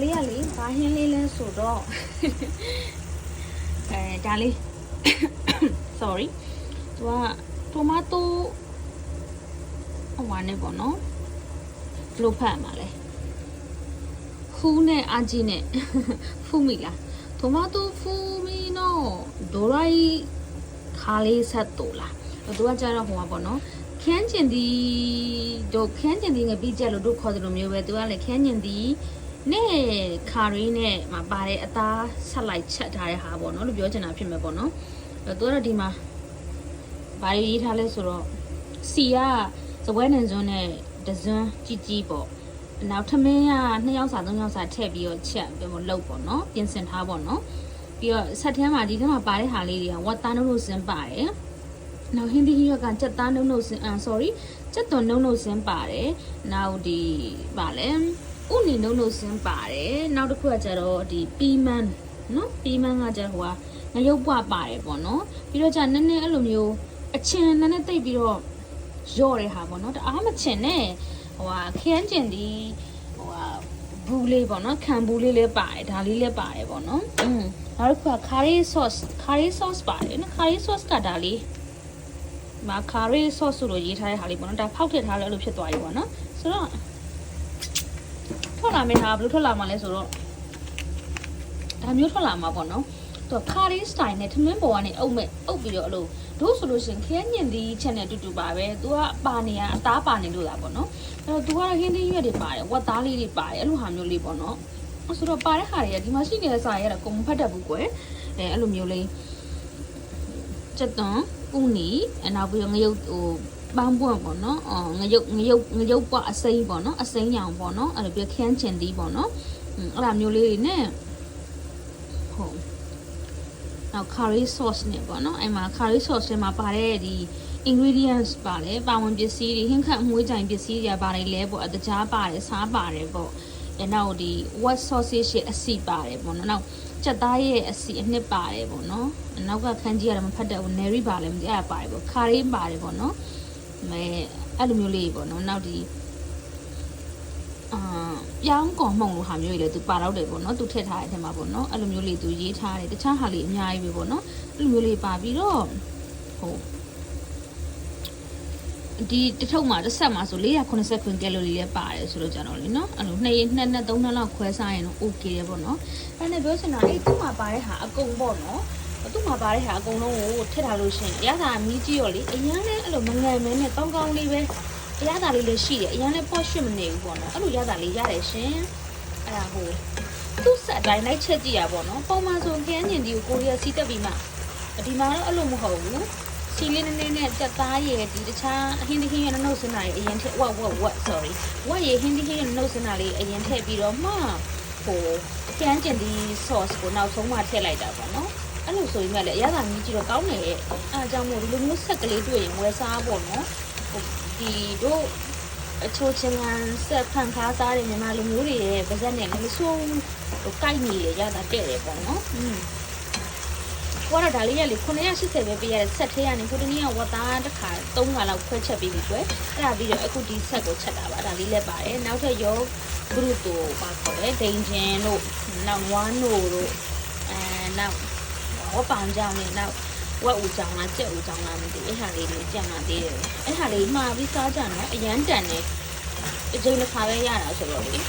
လေးကလေဘာဟင်းလေးလဲဆိုတော့ဒါလေး sorry သူကတိုမာတိုဟိုပါနဲ့ပေါ့နော်ဘလို့ဖတ်မှာလဲဖူးနဲ့အာဂျီနဲ့ဖူးမိလားတိုမာတိုဖူးမီနော်ဒိုရိုင်ခါလေးဆက်တူလားသူကကြတော့ဟိုပါပေါ့နော်ခန်းကျင်ဒီတို့ခန်းကျင်ဒီငပြီးကြလို့တို့ခေါ်တယ်လို့မျိုးပဲသူကလည်းခန်းကျင်ဒီနဲ့ခါရီးနဲ့မှာပါတဲ့အသားဆက်လိုက်ချက်ထားတဲ့ဟာပေါ့နော်လို့ပြောချင်တာဖြစ်မယ်ပေါ့နော်သူကတော့ဒီမှာဘာရေးထားလဲဆိုတော့စီကစပွဲနံစွန်းနဲ့ဒဇွန်းကြီးကြီးပေါ့နောက်ထမင်းက2ယောက်စာ3ယောက်စာထည့်ပြီးတော့ချက်ပြီးတော့လုပ်ပေါ့နော်ပြင်ဆင်ထားပေါ့နော်ပြီးတော့ဆက်ထဲမှာဒီထဲမှာပါတဲ့ဟာလေးတွေကဝတ်သားနှုတ်လို့စင်းပါတယ်နောက်ဟင်းသီးရွက်ကကြက်သားနှုတ်လို့စင်းsorry ကြက်သွန်နှုတ်လို့စင်းပါတယ်နောက်ဒီဗာလဲဥနီနှုတ်လို့စင်းပါတယ်နောက်တစ်ခုကကျတော့ဒီပီမန်နော်ပီမန်ကကျတော့ဟိုကငရုတ်ပွားပါတယ်ပေါ့နော်ပြီးတော့ကျနည်းနည်းအဲ့လိုမျိုးအချင်းနည်းနည်းတိတ်ပြီးတော့ရော့တဲ့ဟာပေါ့နော်တအားမချင်နဲ့ဟိုခရမ်းကျင်ဒီဟိုဘူးလေးပေါ့နော်ခံဘူးလေးလည်းပါတယ်ဒါလေးလည်းပါတယ်ပေါ့နော်နောက်တစ်ခုကကာရီ sauce ပါတယ်နော်ကာရီ sauce ကဒါလေးမာကာရီ sauce ဆိုလို့ရေးထားတဲ့ဟာလေးပေါ့နော်ဒါဖောက်ထည့်ထားလို့အဲ့လိုဖြစ်သွားပြီပေါ့နော်ဆိုတော့ထွက်လာမယ့်ဟာဘယ်လိုထွက်လာမှာလဲဆိုတော့ဒါမျိုးထွက်လာမှာပေါ့နော်သူကာရီ style နဲ့ထမင်းပေါ်ကနေအုပ်ပြီးတော့အဲ့လိုတို့ဆိုလို့ရှင်ခရမ်းညင်ဒီချက်နဲ့တူတူပါပဲသူကပါနေရအသားပါနေလို့လားပေါ့နော်အဲ့တော့သူကဟင်းသီးရွက်တွေပါတယ်ဝက်သားလေးတွေပါတယ်အဲ့လိုဟာမျိုးလေးပေါ့နော်ဆိုတော့ပါတဲ့ဟာတွေကဒီမှာရှိနေတဲ့စာရဲကတော့ကိုမဖတ်တတ်ဘူးကွယ်အဲ့လိုမျိုးလေးချက်သွန်ဥနီနောက်ပြီးတော့ငရုတ်ဟိုပန်းပွန့်ပေါ့နော်ငရုတ်ပွားအစိမ်းပေါ့နော်အစိမ်းညောင်ပေါ့နော်အဲ့လိုပြီးခရမ်းချင်ဒီပေါ့နော်အဲ့လိုမျိုးလေးတွေနဲ့ဟုတ်နောက် curry sauce နဲ့ပေါ့နော်အဲ့မှာ curry sauce ထဲမှာပါတဲ့ဒီ ingredients ပါတယ်ပါဝင်ပစ္စည်းတွေဟင်းခတ်မွေးကြိုင်ပစ္စည်းတွေပါတယ်လဲပေါ့အတကြားပါတယ်စားပါတယ်ပေါ့နောက်ဒီ white sausage ရဲ့အစီပါတယ်ပေါ့နော်နောက်ကြက်သားရဲ့အစီအနှစ်ပါတယ်ပေါ့နော်နောက်ကခန်းကြီးကတော့မဖတ်တတ်ဘူး neri ပါလဲမသိအဲ့ဒါပါတယ်ပေါ့ curry ပါတယ်ပေါ့နော်အဲ့လိုမျိုးလေးပေါ့နော်နောက်ဒီပြောင်းကော်မှုံလိုဟာမျိုးတွေလည်းသူပါတော့တယ်ပေါ့နော်သူထည့်ထားတဲ့အထက်မှာပေါ့နော်အဲ့လိုမျိုးလေးသူရေးထားတယ်တခြားဟာလေးအများကြီးပဲပေါ့နော်အဲ့လိုမျိုးလေးပါပြီးတော့ဟိုဒီတစ်ထုပ်မှာတစ်ဆက်မှာဆို480ခွင်ကယ်လိုရီလည်းပါတယ်ဆိုတော့ကျွန်တော်လေနော်အဲ့လို2 3နှစ်လောက်ခွဲစားရင်တော့ okay တယ်ပေါ့နော်အဲ့နဲ့ပြောချင်တာအဲ့သူ့မှာပါတဲ့ဟာအကုန်ပေါ့နော်သူ့မှာပါတဲ့ဟာအကုန်လုံးကိုထည့်ထားလို့ရှင်ရတာမီးကြီးရောလေအရင်လည်းအဲ့လိုမငန်မဲနဲ့ကောင်းကောင်းလေးပဲအရသာလေးလည်းရှိတယ်အရင်လည်း posh မနေဘူးပေါ့နော်အဲ့လိုရတာလေးရတယ်ရှင်အဲ့ဒါဟိုသူ့ဆက်တိုင်းလိုက်ချက်ကြည့်ရပေါ့နော်ပုံမှန်ဆိုခရမ်းညင်ဒီကိုကိုရီးယားစီးတက်ပြီးမှဒီမှာတော့အဲ့လိုမဟုတ်ဘူးစီလေးနည်းနည်းနဲ့တက်သားရည်ဒီတခြားဟင်းသီးဟင်းရနှုတ်စင်တာလေးအရင်ထည့်ဝက် sorry ဝက်ရည်ဟင်းသီးဟင်းရနှုတ်စင်တာလေးအရင်ထည့်ပြီးတော့မှဟိုခရမ်းကျင်ဒီ sauce ကိုနောက်ဆုံးမှထည့်လိုက်တာပေါ့နော်အဲ့လိုဆိုရင်လည်းအရသာကြီးကြည့်တော့ကောင်းတယ်အဲ့အကြောင်းမို့ဒီလိုမျိုးဆက်ကလေးတွေ့ရင်ဝယ်စားပေါ့နော်ဒီတို့အချိုးချင်းကဆက်ဖန်ခါစားတဲ့မြန်မာလူမျိုးတွေရဲ့ဗဇက်နဲ့လည်းဆိုးဟိုကိုက်နေရတာတဲ့တယ်ပေါ့နော်ကတော့ဒါလေးရလေ980ပဲပေးရတဲ့ဆက်ထဲကနေကိုတနည်းကဝတ်သားတစ်ခါ3ခါလောက်ခွဲချက်ပြီးပြီကွယ်အဲ့ဒါပြီးတော့အခုဒီဆက်ကိုချက်တာပါဒါလေးလည်းပါတယ်နောက်ထပ်ရောဘရုတိုပါခေါ်တယ်ဒိန်ဂျင်တို့နောက်နွားနိုတို့နောက်ဝတ်ပောင်ကြောင်နဲ့နောက်ဝက်ဦးကြောင်လားကြက်ဦးကြောင်လားမသိအဲ့ဟာလေးတွေကြံလာသေးတယ်အဲ့ဟာလေးမှာပြီးစားကြနော်အရန်တန်တယ်အကျိန်တစ်ခါပဲရတာဆိုတော့လေ